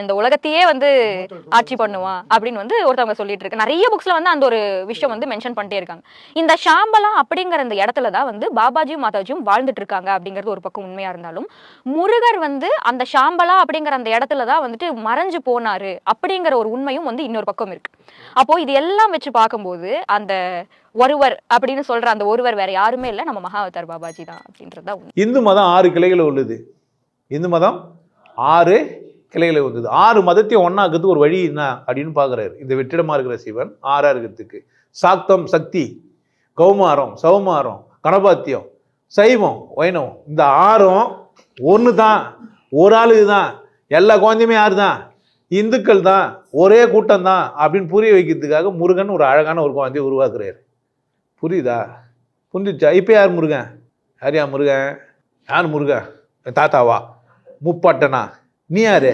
இந்த உலகத்தையே வந்து ஆட்சி பண்ணுவான் அப்படின்னு வந்து ஒருத்தவங்க சொல்லிட்டு இருக்கு. நிறைய புக்ஸ்ல வந்து அந்த ஒரு விஷயம் வந்து மென்ஷன் பண்ணிட்டே இருக்காங்க. இந்த ஷாம்பலா அப்படிங்கிற இந்த இடத்துல தான் வந்து பாபாஜியும் மாதாஜியும் வாழ்ந்துட்டு இருக்காங்க அப்படிங்கிறது ஒரு பக்கம் உண்மையா இருந்தாலும், முருகர் வந்து அந்த ஷாம்பலா அப்படிங்கிற அந்த இடத்துல தான் வந்துட்டு மறைஞ்சு போனாரு அப்படிங்கிற ஒரு உண்மையும் வந்து இன்னொரு பக்கம் இருக்கு. அப்போ இது எல்லாம் வச்சு பார்க்கும்போது அந்த ஒருவர் அப்படின்னு சொல்ற அந்த ஒருவர் வேற யாருமே இல்லை, நம்ம மகாவதார் பாபாஜி தான் அப்படின்றதுதான் உண்மை. இந்து மதம் 6 கிளைகள் உள்ளது. இந்து மதம் 6 கிளைகளை வந்தது. 6 மதத்தையும் ஒன்னாக்குறதுக்கு ஒரு வழி என்ன அப்படின்னு பார்க்குறாரு. இந்த வெற்றிடமா இருக்கிற சிவன் 6ஆ இருக்கிறதுக்கு சாக்தம் சக்தி, கௌமாரம் சௌமாரம், கணபாத்தியம், சைவம் வைணவம், இந்த 6ம் ஒன்று தான், ஒரு ஆளுக்கு தான், எல்லா குழந்தையுமே யார் தான், இந்துக்கள் தான், ஒரே கூட்டம் தான் அப்படின்னு புரிய வைக்கிறதுக்காக முருகன் ஒரு அழகான ஒரு குழந்தையை உருவாக்குறாரு. புரியுதா? புரிஞ்சிச்சா? இப்போ யார் முருகன்? யார் முருகன்? யார் முருகன்? தாத்தாவா? முப்பாட்டனா? நீ யாரு?